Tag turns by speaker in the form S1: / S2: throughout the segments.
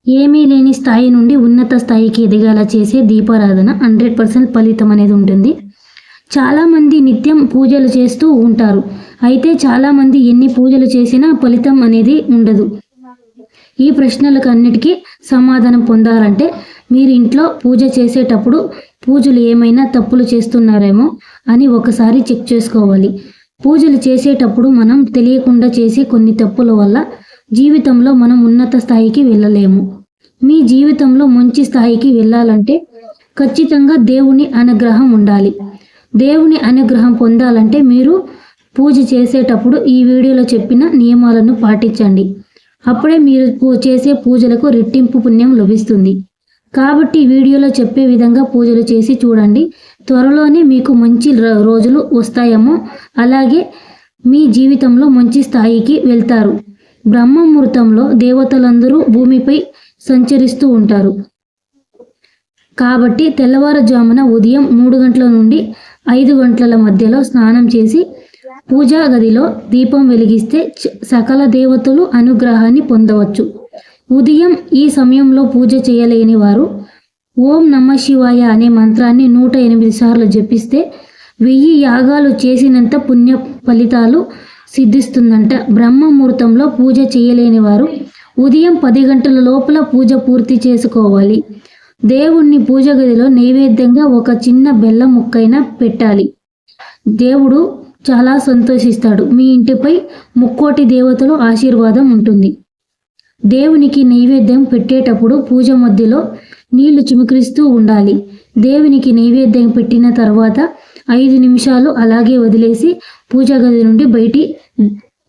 S1: ఏమీ లేని స్థాయి నుండి ఉన్నత స్థాయికి ఎదిగేలా చేసే దీపారాధన 100% ఫలితం అనేది ఉంటుంది. చాలామంది నిత్యం పూజలు చేస్తూ ఉంటారు. అయితే చాలామంది ఎన్ని పూజలు చేసినా ఫలితం అనేది ఉండదు. ఈ ప్రశ్నలకు అన్నిటికీ సమాధానం పొందాలంటే మీరు ఇంట్లో పూజ చేసేటప్పుడు పూజలు ఏమైనా తప్పులు చేస్తున్నారేమో అని ఒకసారి చెక్ చేసుకోవాలి. పూజలు చేసేటప్పుడు మనం తెలియకుండా చేసే కొన్ని తప్పుల వల్ల జీవితంలో మనం ఉన్నత స్థాయికి వెళ్ళలేము. మీ జీవితంలో మంచి స్థాయికి వెళ్ళాలంటే ఖచ్చితంగా దేవుని అనుగ్రహం ఉండాలి. దేవుని అనుగ్రహం పొందాలంటే మీరు పూజ చేసేటప్పుడు ఈ వీడియోలో చెప్పిన నియమాలను పాటించండి. అప్పుడే మీరు చేసే పూజలకు రెట్టింపు పుణ్యం లభిస్తుంది. కాబట్టి వీడియోలో చెప్పే విధంగా పూజలు చేసి చూడండి. త్వరలోనే మీకు మంచి రోజులు వస్తాయేమో, అలాగే మీ జీవితంలో మంచి స్థాయికి వెళ్తారు. బ్రహ్మ ముహూర్తంలో దేవతలందరూ భూమిపై సంచరిస్తూ ఉంటారు. కాబట్టి తెల్లవారుజామున ఉదయం 3 గంటల నుండి 5 గంటల మధ్యలో స్నానం చేసి పూజా గదిలో దీపం వెలిగిస్తే సకల దేవతలు అనుగ్రహాన్ని పొందవచ్చు. ఉదయం ఈ సమయంలో పూజ చేయలేని వారు ఓం నమ శివాయ అనే మంత్రాన్ని 108 సార్లు జపిస్తే 1000 యాగాలు చేసినంత పుణ్య ఫలితాలు సిద్ధిస్తుందంట. బ్రహ్మ ముహూర్తంలో పూజ చేయలేని వారు ఉదయం 10 గంటల లోపల పూజ పూర్తి చేసుకోవాలి. దేవుణ్ణి పూజ గదిలో నైవేద్యంగా ఒక చిన్న బెల్లం ముక్కైనా పెట్టాలి. దేవుడు చాలా సంతోషిస్తాడు. మీ ఇంటిపై ముక్కోటి దేవతల ఆశీర్వాదం ఉంటుంది. దేవునికి నైవేద్యం పెట్టేటప్పుడు పూజ మధ్యలో నీళ్లు చిముకరిస్తూ ఉండాలి. దేవునికి నైవేద్యం పెట్టిన తర్వాత 5 నిమిషాలు అలాగే వదిలేసి పూజ గది నుండి బయటి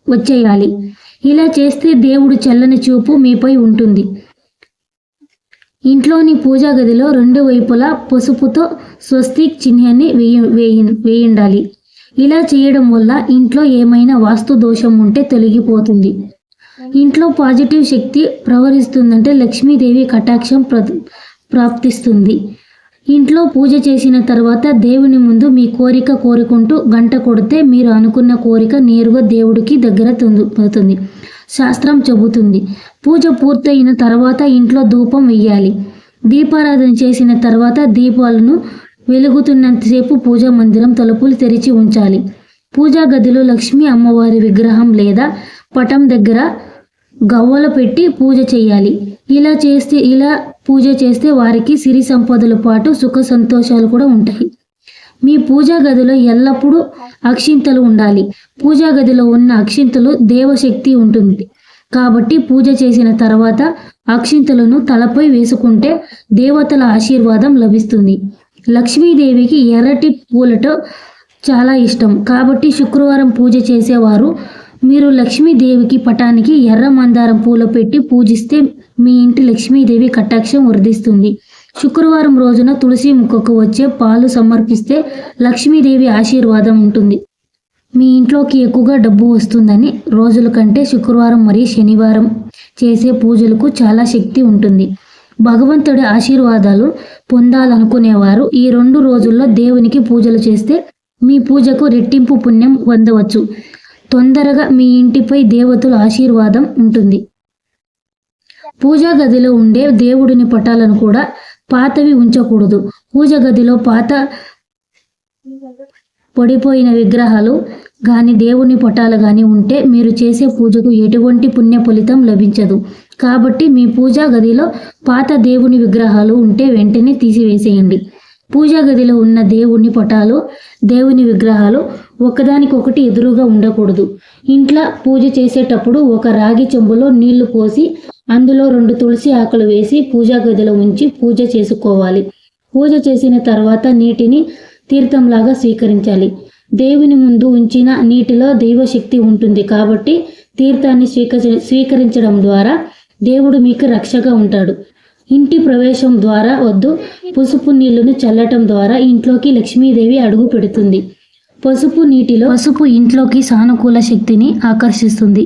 S1: వచ్చేయాలి. ఇలా చేస్తే దేవుడు చల్లని చూపు మీపై ఉంటుంది. ఇంట్లోని పూజా గదిలో 2 వైపులా పసుపుతో స్వస్తిక్ చిహ్నాన్ని వేయిండాలి. ఇలా చేయడం వల్ల ఇంట్లో ఏమైనా వాస్తు దోషం ఉంటే తొలగిపోతుంది. ఇంట్లో పాజిటివ్ శక్తి ప్రవహిస్తుందంటే లక్ష్మీదేవి కటాక్షం ప్రాప్తిస్తుంది. ఇంట్లో పూజ చేసిన తర్వాత దేవుని ముందు మీ కోరిక కోరుకుంటూ గంట కొడితే మీరు అనుకున్న కోరిక నేరుగా దేవుడికి దగ్గర అవుతుంది. శాస్త్రం చెబుతుంది. పూజ పూర్తయిన తర్వాత ఇంట్లో ధూపం వెయ్యాలి. దీపారాధన చేసిన తర్వాత దీపాలను వెలుగుతున్నంతసేపు పూజా మందిరం తలుపులు తెరిచి ఉంచాలి. పూజా గదిలో లక్ష్మీ అమ్మవారి విగ్రహం లేదా పటం దగ్గర గవ్వలు పెట్టి పూజ చేయాలి. ఇలా పూజ చేస్తే వారికి సిరి సంపదల పాటు సుఖ సంతోషాలు కూడా ఉంటాయి. మీ పూజా గదిలో ఎల్లప్పుడూ అక్షింతలు ఉండాలి. పూజా గదిలో ఉన్న అక్షింతలు దేవశక్తి ఉంటుంది. కాబట్టి పూజ చేసిన తర్వాత అక్షింతలను తలపై వేసుకుంటే దేవతల ఆశీర్వాదం లభిస్తుంది. లక్ష్మీదేవికి ఎర్రటి పూలతో చాలా ఇష్టం. కాబట్టి శుక్రవారం పూజ చేసేవారు మీరు లక్ష్మీదేవికి పటానికి ఎర్ర మందారం పూలు పెట్టి పూజిస్తే మీ ఇంటి లక్ష్మీదేవి కటాక్షం వర్ధిస్తుంది. శుక్రవారం రోజున తులసి మొక్కకు వచ్చే పాలు సమర్పిస్తే లక్ష్మీదేవి ఆశీర్వాదం ఉంటుంది. మీ ఇంట్లోకి ఎక్కువగా డబ్బు వస్తుందని రోజుల కంటే శుక్రవారం మరియు శనివారం చేసే పూజలకు చాలా శక్తి ఉంటుంది. భగవంతుడి ఆశీర్వాదాలు పొందాలనుకునేవారు ఈ 2 రోజుల్లో దేవునికి పూజలు చేస్తే మీ పూజకు రెట్టింపు పుణ్యం పొందవచ్చు. తొందరగా మీ ఇంటిపై దేవతల ఆశీర్వాదం ఉంటుంది. పూజా గదిలో ఉండే దేవుడిని పటాలను కూడా పాతవి ఉంచకూడదు. పూజ గదిలో పాత పడిపోయిన విగ్రహాలు కానీ దేవుని పటాలు కానీ ఉంటే మీరు చేసే పూజకు ఎటువంటి పుణ్య ఫలితం లభించదు. కాబట్టి మీ పూజా గదిలో పాత దేవుని విగ్రహాలు ఉంటే వెంటనే తీసివేసేయండి. పూజా గదిలో ఉన్న దేవుని పటాలు దేవుని విగ్రహాలు ఒకదానికొకటి ఎదురుగా ఉండకూడదు. ఇంట్లో పూజ చేసేటప్పుడు ఒక రాగి చెంబులో నీళ్లు పోసి అందులో 2 తులసి ఆకులు వేసి పూజా గదిలో ఉంచి పూజ చేసుకోవాలి. పూజ చేసిన తర్వాత నీటిని తీర్థంలాగా స్వీకరించాలి. దేవుని ముందు ఉంచిన నీటిలో దైవశక్తి ఉంటుంది. కాబట్టి తీర్థాన్ని స్వీకరించడం ద్వారా దేవుడు మీకు రక్షగా ఉంటాడు. ఇంటి ప్రవేశం ద్వారా వద్దు పసుపు నీళ్లను చల్లటం ద్వారా ఇంట్లోకి లక్ష్మీదేవి అడుగు పెడుతుంది. పసుపు ఇంట్లోకి సానుకూల శక్తిని ఆకర్షిస్తుంది.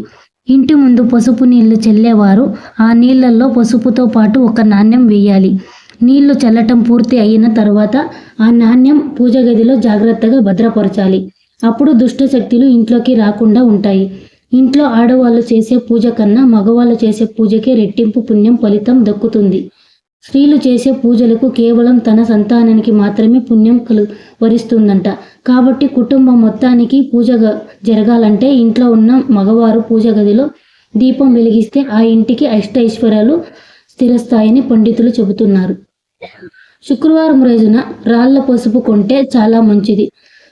S1: ఇంటి ముందు పసుపు నీళ్లు చల్లేవారు ఆ నీళ్లలో పసుపుతో పాటు ఒక నాణ్యం వేయాలి. నీళ్లు చల్లటం పూర్తి అయిన తర్వాత ఆ నాణ్యం పూజ గదిలో జాగ్రత్తగా భద్రపరచాలి. అప్పుడు దుష్ట శక్తులు ఇంట్లోకి రాకుండా ఉంటాయి. ఇంట్లో ఆడవాళ్ళు చేసే పూజ కన్నా మగవాళ్ళు చేసే పూజకే రెట్టింపు పుణ్యం ఫలితం దక్కుతుంది. స్త్రీలు చేసే పూజలకు కేవలం తన సంతానానికి మాత్రమే పుణ్యం వరిస్తుందంట. కాబట్టి కుటుంబం మొత్తానికి పూజ జరగాలంటే ఇంట్లో ఉన్న మగవారు పూజ గదిలో దీపం వెలిగిస్తే ఆ ఇంటికి ఐశ్వర్యాలు స్థిరస్థాయిని పండితులు చెబుతున్నారు. శుక్రవారం రోజున రాళ్ల పసుపు కొంటే చాలా మంచిది.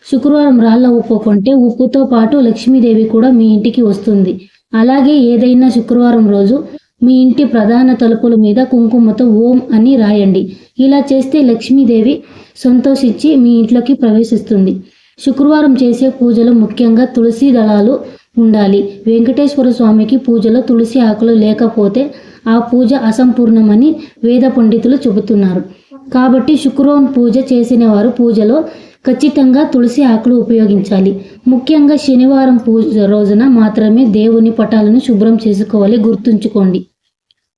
S1: శుక్రవారం రాళ్ల ఉప్పు కొంటే ఉప్పుతో పాటు లక్ష్మీదేవి కూడా మీ ఇంటికి వస్తుంది. అలాగే ఏదైనా శుక్రవారం రోజు మీ ఇంటి ప్రధాన తలుపుల మీద కుంకుమతో ఓం అని రాయండి. ఇలా చేస్తే లక్ష్మీదేవి సంతోషించి మీ ఇంట్లోకి ప్రవేశిస్తుంది. శుక్రవారం చేసే పూజలు ముఖ్యంగా తులసి దళాలు ఉండాలి. వెంకటేశ్వర స్వామికి పూజలో తులసి ఆకులు లేకపోతే ఆ పూజ అసంపూర్ణమని వేద పండితులు చెబుతున్నారు. కాబట్టి శుక్రవారం పూజ చేసిన వారు పూజలో ఖచ్చితంగా తులసి ఆకులు ఉపయోగించాలి. ముఖ్యంగా శనివారం పూజ రోజున మాత్రమే దేవుని పటాలను శుభ్రం చేసుకోవాలి. గుర్తుంచుకోండి.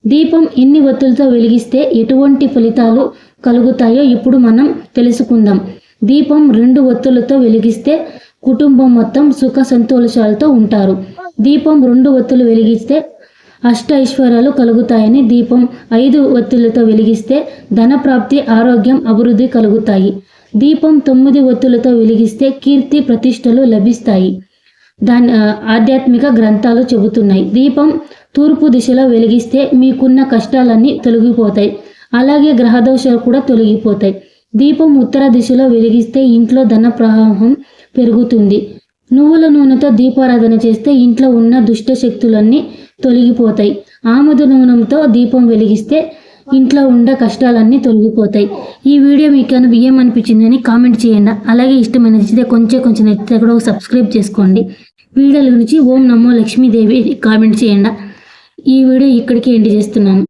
S1: దీపం ఎన్ని ఒత్తులతో వెలిగిస్తే ఎటువంటి ఫలితాలు కలుగుతాయో ఇప్పుడు మనం తెలుసుకుందాం. దీపం 2 ఒత్తులతో వెలిగిస్తే కుటుంబం మొత్తం సుఖ సంతోషాలతో ఉంటారు. దీపం 2 ఒత్తులు వెలిగిస్తే ఐశ్వర్యాలు కలుగుతాయని, దీపం 5 ఒత్తులతో వెలిగిస్తే ధనప్రాప్తి, ఆరోగ్యం, అభివృద్ధి కలుగుతాయి. దీపం 9 ఒత్తులతో వెలిగిస్తే కీర్తి, ప్రతిష్టలు లభిస్తాయి. దాని ఆధ్యాత్మిక గ్రంథాలు చెబుతున్నాయి. దీపం తూర్పు దిశలో వెలిగిస్తే మీకున్న కష్టాలన్నీ తొలగిపోతాయి. అలాగే గ్రహదోషాలు కూడా తొలగిపోతాయి. దీపం ఉత్తర దిశలో వెలిగిస్తే ఇంట్లో ధన ప్రవాహం పెరుగుతుంది. నువ్వుల నూనెతో దీపారాధన చేస్తే ఇంట్లో ఉన్న దుష్ట శక్తులన్నీ తొలగిపోతాయి. ఆముద నూనెతో దీపం వెలిగిస్తే ఇంట్లో ఉండే కష్టాలన్నీ తొలగిపోతాయి. ఈ వీడియో మీకు ఏమనిపించిందని కామెంట్ చేయండి. అలాగే ఇష్టమైన నచ్చితే కొంచెం నచ్చితే కూడా సబ్స్క్రైబ్ చేసుకోండి. వీడియోల గురించి ఓం నమో లక్ష్మీదేవి కామెంట్ చేయండి. ఈ వీడియో ఇక్కడికి ఎండ్ చేస్తున్నాను.